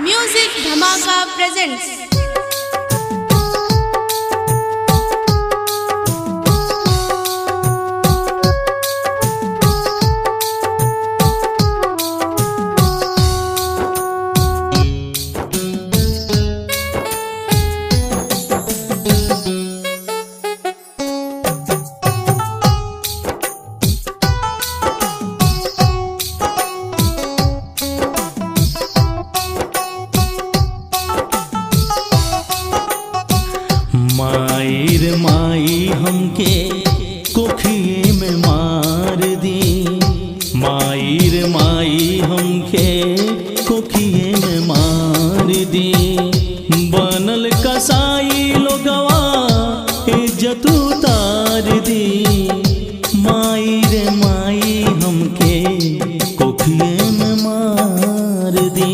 Music धमाका presents. माई रे माई हमके कोखिए में मार दी। माई रे माई हमके कोखिए में मार दी। बनल कसाई लोगवा इज्जत उतार दी। माई रे माई हमके कोखिए में मार दी।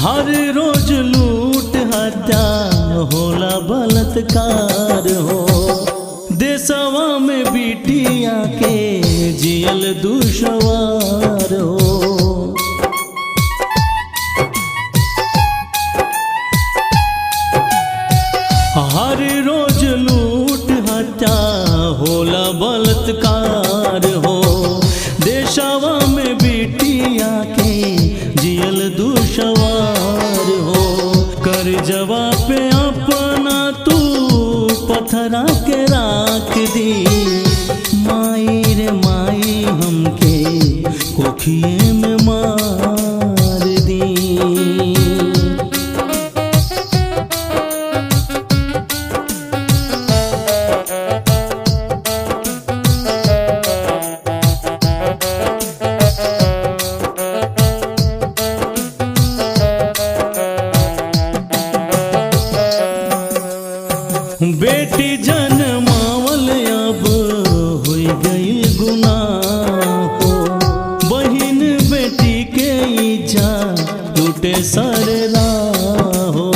हर रोज लूट हत्या होला बलात्कार हो। देशवा में बिटिया के जियल दुश्वार हो। हर रोज लूट हत्या होला बलात्कार हो। देशवा में बिटिया के जियल दुश्वार हो। कर जवा पे अपना तू पत्थरा के राख दी। माई रे माई हमके कोखिए में मार दी। बेटी जनमावल अब होई गई गुनाह हो। बहिन बेटी के इज्जत लूटे सारे हो।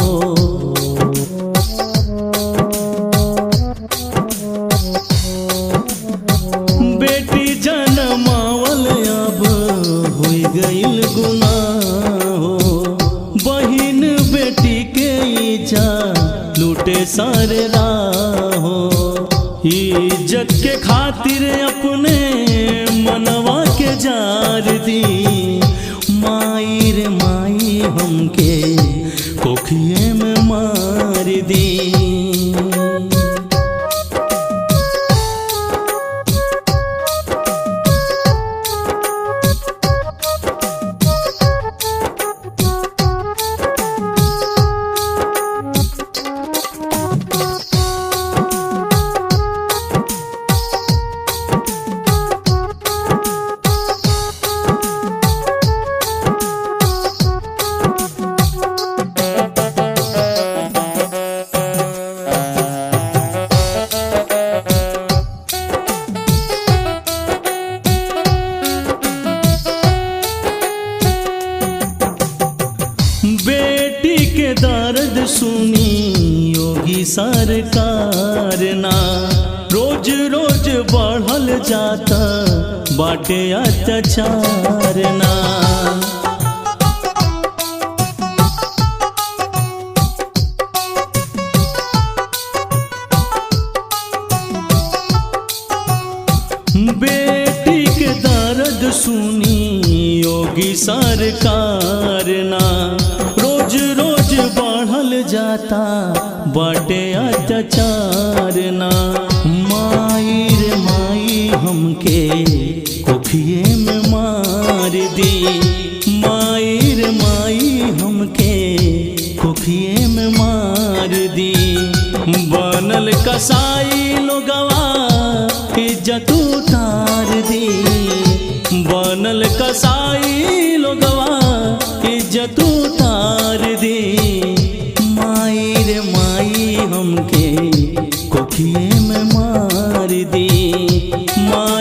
बेटी जनमावल अब होई गई गुनाह हो। बहिन बेटी के इज्जत लूटे सारे हो। इज्जत के खातिर अपने मनवा के जार दी। माई रे माई हमके कोखिए में मार दी। बेटी के दर्द सुनी योगी सरकार ना। रोज रोज बढ़ल जाता बाटे अत्याचार ना। बेटी के दर्द सुनी योगी सरकार ना। रोज रोज बढ़ल जाता बाटे अत्याचार ना। माई रे माई हमके कोखिए में मार दी। माई रे माई हमके कोखिए में मार दी। बनल कसाई लोगवा इज्जत उतार दी। बनल कसाई लोगवा इज्जत उतार दी। माई रे माई हमके कोखिए में मार दी। माई